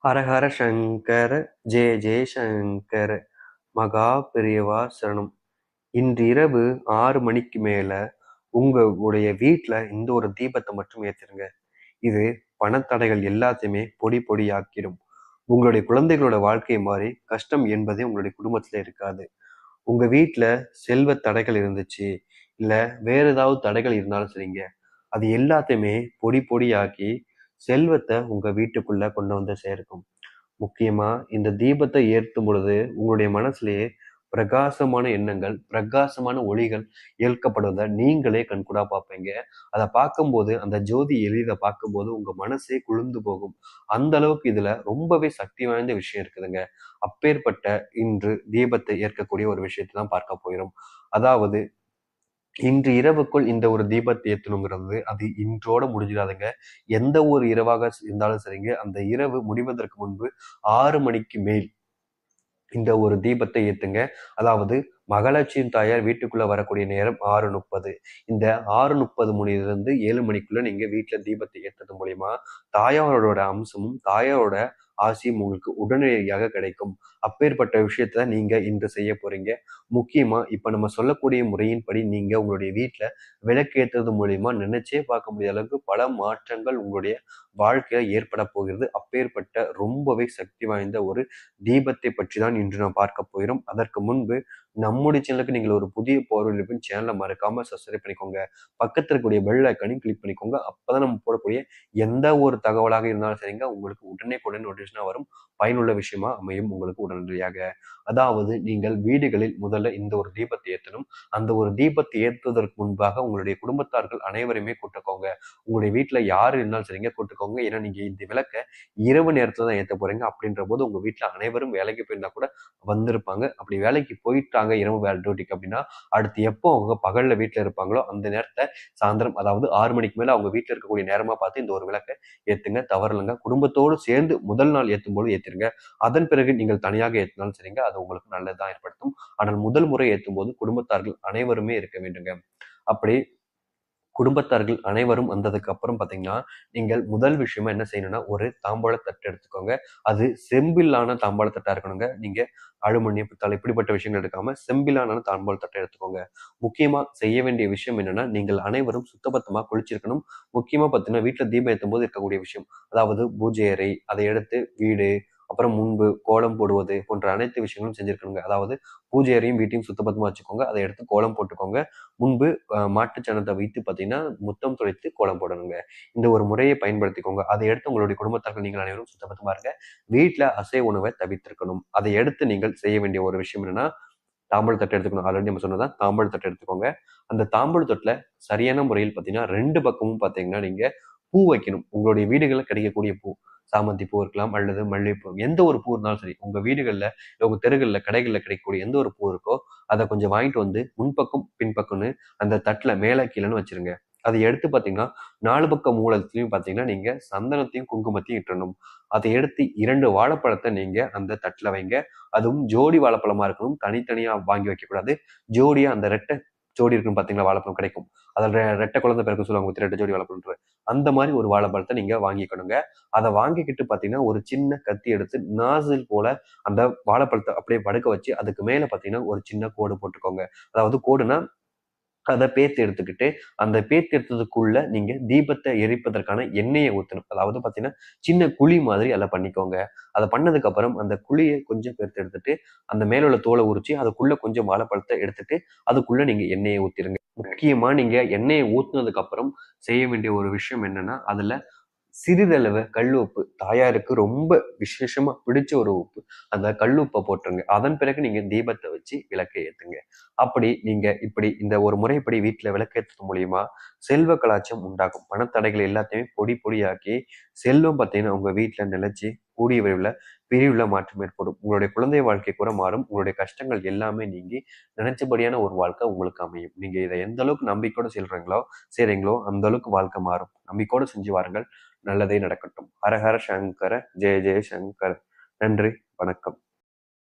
ஹரஹர சங்கர ஜெய ஜெய சங்கர மகா பெரியவா சரணம். இன்று இரவு 6 மணிக்கு மேல உங்களுடைய வீட்டுல இந்த ஒரு தீபத்தை மட்டும் ஏத்துருங்க. இது பணத்தடைகள் எல்லாத்தையுமே பொடி பொடியாக்கிடும். உங்களுடைய குழந்தைகளோட வாழ்க்கை மாறி கஷ்டம் என்பதே உங்களுடைய குடும்பத்துல இருக்காது. உங்க வீட்டுல செல்வ தடைகள் இருந்துச்சு, இல்ல வேற ஏதாவது தடைகள் இருந்தாலும் சரிங்க, அது எல்லாத்தையுமே பொடி பொடியாக்கி செல்வத்தை உங்க வீட்டுக்குள்ள கொண்டு வந்து சேர்க்கும். முக்கியமா இந்த தீபத்தை ஏற்றும் பொழுது உங்களுடைய மனசுலயே பிரகாசமான எண்ணங்கள், பிரகாசமான ஒளிகள் ஏற்கப்படுவதை நீங்களே கண்கூடா பார்ப்பீங்க. அதை பார்க்கும்போது, அந்த ஜோதி எளித பார்க்கும்போது உங்க மனசே குளிர்ந்து போகும். அந்த அளவுக்கு இதுல ரொம்பவே சக்தி வாய்ந்த விஷயம் இருக்குதுங்க. அப்பேற்பட்ட இன்று தீபத்தை ஏற்கக்கூடிய ஒரு விஷயத்தை தான் பார்க்க போயிடும். அதாவது இன்று இரவுக்குள் இந்த ஒரு தீபத்தை ஏற்றணுங்கிறது அது இன்றோட முடிஞ்சிடாதுங்க. எந்த ஒரு இரவாக இருந்தாலும் சரிங்க, அந்த இரவு முடிவதற்கு முன்பு 6 மணிக்கு மேல் இந்த ஒரு தீபத்தை ஏத்துங்க. அதாவது மகாலட்சுமி தாயார் வீட்டுக்குள்ள வரக்கூடிய நேரம் 6:30. இந்த 6:30 மணிலிருந்து 7 மணிக்குள்ள நீங்க வீட்டுல தீபத்தை ஏத்துறது மூலியமா தாயாரோட அம்சமும் தாயாரோட ஆசையும் உங்களுக்கு உடனடியாக கிடைக்கும். அப்பேற்பட்ட விஷயத்த நீங்க இன்று செய்ய போறீங்க. முக்கியமா இப்ப நம்ம சொல்லக்கூடிய முறையின்படி நீங்க உங்களுடைய வீட்டுல விளக்கேற்றுறது மூலியமா நினைச்சே பார்க்க முடியாத அளவுக்கு பல மாற்றங்கள் உங்களுடைய வாழ்க்கையில ஏற்பட போகிறது. அப்பேற்பட்ட ரொம்பவே சக்தி வாய்ந்த ஒரு தீபத்தை பற்றி தான் இன்று நாம் பார்க்க போகிறோம். அதற்கு முன்பு நம்முடைய சேனலுக்கு நீங்கள் ஒரு புதிய பார்வையாளர் சேனலை மறக்காம சப்ஸ்கிரைப் பண்ணிக்கோங்க. பக்கத்தில் இருக்கக்கூடிய பெல் ஐக்கானையும் கிளிக் பண்ணிக்கோங்க. அப்பதான் நம்ம போடக்கூடிய எந்த ஒரு தகவலாக இருந்தாலும் சரிங்க, உங்களுக்கு உடனே நோட்டிஃபிகேஷனா வரும். பயனுள்ள விஷயமா அமையும் உங்களுக்கு உடனடியாக. அதாவது நீங்கள் வீடுகளில் முதல்ல இந்த ஒரு தீபத்தை ஏற்றணும். அந்த ஒரு தீபத்தை ஏற்றுவதற்கு முன்பாக உங்களுடைய குடும்பத்தார்கள் அனைவருமே கூட்டுக்கோங்க. உங்களுடைய வீட்டுல யாரு இருந்தாலும் சரிங்க கூட்டுக்கோங்க. ஏன்னா நீங்க இந்த விளக்க இரவு நேரத்துல தான் ஏற்ற போறீங்க. அப்படின்ற போது உங்க வீட்டுல அனைவரும் வேலைக்கு போயிருந்தா கூட வந்திருப்பாங்க. அப்படி வேலைக்கு போயிட்டாங்க இரவு வேலை டியூட்டிக்கு அப்படின்னா, அடுத்து எப்போ அவங்க பகல்ல வீட்டுல இருப்பாங்களோ அந்த நேரத்தை சாயந்தரம், அதாவது 6 மணிக்கு மேல அவங்க வீட்டுல இருக்கக்கூடிய நேரமா பார்த்து இந்த ஒரு விளக்கை ஏத்துங்க. தவறில்லைங்க. குடும்பத்தோடு சேர்ந்து முதல் நாள் ஏற்றும் போது ஏத்திருங்க. அதன் பிறகு நீங்கள் தனியாக ஏற்றினாலும் சரிங்க, அது உங்களுக்கு நல்லதுதான் ஏற்படுத்தும். ஆனால் முதல் முறை ஏற்றும் போது குடும்பத்தார்கள் அனைவருமே இருக்க வேண்டுங்க. அப்படி குடும்பத்தார்கள் அனைவரும் வந்ததுக்கு அப்புறம் பாத்தீங்கன்னா, நீங்கள் முதல் விஷயமா என்ன செய்யணும்னா, ஒரு தாம்பாள தட்டு எடுத்துக்கோங்க. அது செம்பிலான தாம்பாள தட்டா இருக்கணுங்க. நீங்க அலுமினியம், பித்தளை இப்படிப்பட்ட விஷயங்கள் எடுக்காம செம்பிலான தாம்பாள தட்டை எடுத்துக்கோங்க. முக்கியமா செய்ய வேண்டிய விஷயம் என்னன்னா, நீங்கள் அனைவரும் சுத்தபத்தமா குளிச்சிருக்கணும். முக்கியமா பாத்தீங்கன்னா, வீட்டுல தீபம் ஏற்றும் போது இருக்கக்கூடிய விஷயம், அதாவது பூஜை அறை, அதை எடுத்து வீடு, அப்புறம் முன்பு கோலம் போடுவது போன்ற அனைத்து விஷயங்களும் செஞ்சிருக்கணுங்க. அதாவது பூஜை அறையும் வீட்டையும் சுத்தபத்தமா வச்சுக்கோங்க. அதை எடுத்து கோலம் போட்டுக்கோங்க. முன்பு மாட்டுச்சாணத்தை வைத்து பார்த்தீங்கன்னா முத்தம் துடைத்து கோலம் போடணுங்க. இந்த ஒரு முறையை பயன்படுத்திக்கோங்க. அதை எடுத்து உங்களுடைய குடும்பத்தார்கள் நீங்கள் அனைவரும் சுத்தபத்தமா இருங்க. வீட்டுல அசைவ உணவை தவிர்த்திருக்கணும். அதை எடுத்து நீங்கள் செய்ய வேண்டிய ஒரு விஷயம் என்னன்னா, தாம்பூல தட்டு எடுத்துக்கணும். ஆல்ரெடி நம்ம சொன்னதான் தாம்பூல தட்டு எடுத்துக்கோங்க. அந்த தாம்பூல தட்டுல சரியான முறையில் பார்த்தீங்கன்னா 2 பக்கமும் பார்த்தீங்கன்னா நீங்க பூ வைக்கணும். உங்களுடைய வீடுகளில் கிடைக்கக்கூடிய பூ, சாமந்தி பூ இருக்கலாம், அல்லது மல்லிகைப்பூ, எந்த ஒரு பூ இருந்தாலும் சரி, உங்க வீடுகள்ல, உங்க தெருகள்ல, கடைகள்ல கிடைக்கக்கூடிய எந்த ஒரு பூ இருக்கோ அதை கொஞ்சம் வாங்கிட்டு வந்து முன்பக்கம் பின்பக்கம்னு அந்த தட்டுல மேல கீழன்னு வச்சிருங்க. அதை எடுத்து பாத்தீங்கன்னா 4 பக்க மூலத்திலையும் பாத்தீங்கன்னா நீங்க சந்தனத்தையும் குங்குமத்தையும் இட்டணும். அதை எடுத்து 2 வாழைப்பழத்தை நீங்க அந்த தட்டுல வைங்க. அதுவும் ஜோடி வாழைப்பழமா இருக்கணும். தனித்தனியா வாங்கி வைக்க கூடாது. ஜோடியா அந்த ரெட்டை ஜோடி இருக்கும் பாத்தீங்களா, வாழைப்பழம் கிடைக்கும். அதில் ரெட்டை குழந்தை பிறகு சொல்லுவாங்க, 2 ஜோடி வாழைப்பழம். அந்த மாதிரி ஒரு வாழைப்பழத்தை நீங்க வாங்கிக்கணுங்க. அதை வாங்கிக்கிட்டு பாத்தீங்கன்னா ஒரு சின்ன கத்தி எடுத்து நாசில் போல அந்த வாழைப்பழத்தை அப்படியே படுக்க வச்சு அதுக்கு மேல பாத்தீங்கன்னா ஒரு சின்ன கோடு போட்டுக்கோங்க. அதாவது கோடுனா அதை பேத்து எடுத்துக்கிட்டு அந்த பேத்து எடுத்ததுக்குள்ள நீங்க தீபத்தை எரிப்பதற்கான எண்ணெயை ஊத்தணும். அதாவது பாத்தீங்கன்னா சின்ன குழி மாதிரி அதில் பண்ணிக்கோங்க. அதை பண்ணதுக்கு அப்புறம் அந்த குழியை கொஞ்சம் பேர்த்து எடுத்துட்டு அந்த மேல உள்ள தோலை உரிச்சு அதுக்குள்ள கொஞ்சம் வாழைப்பழத்தை எடுத்துட்டு அதுக்குள்ள நீங்க எண்ணெயை ஊத்திருங்க. முக்கியமா நீங்க எண்ணெயை ஊத்துனதுக்கு அப்புறம் செய்ய வேண்டிய ஒரு விஷயம் என்னன்னா, அதுல சிறிதளவு கல் உப்பு, தாயாருக்கு ரொம்ப விசேஷமா பிடிச்ச ஒரு உப்பு, அந்த கல் உப்பை போட்டுருங்க. அதன் பிறகு நீங்க தீபத்தை வச்சு விளக்கை ஏத்துங்க. அப்படி நீங்க இப்படி இந்த ஒரு முறைப்படி வீட்டுல விளக்கேற்றது மூலியமா செல்வ கலாச்சம் உண்டாகும். பணத்தடைகள் எல்லாத்தையுமே பொடி பொடியாக்கி செல்வம் பார்த்தீங்கன்னா உங்க வீட்டுல நிலைச்சு கூடிய விரைவில் பிரிவுல மாற்றம் ஏற்படும். உங்களுடைய குழந்தை வாழ்க்கை கூட மாறும். உங்களுடைய கஷ்டங்கள் எல்லாமே நீங்கி நினைச்சபடியான ஒரு வாழ்க்கை உங்களுக்கு அமையும். நீங்க இதை எந்த அளவுக்கு நம்பிக்கையோட செய்றீங்களோ அந்த அளவுக்கு வாழ்க்கை மாறும். நம்பிக்கையோட செஞ்சு வாருங்கள். நல்லதே நடக்கட்டும். ஹரஹர சங்கர ஜெய ஜெய சங்கர. நன்றி, வணக்கம்.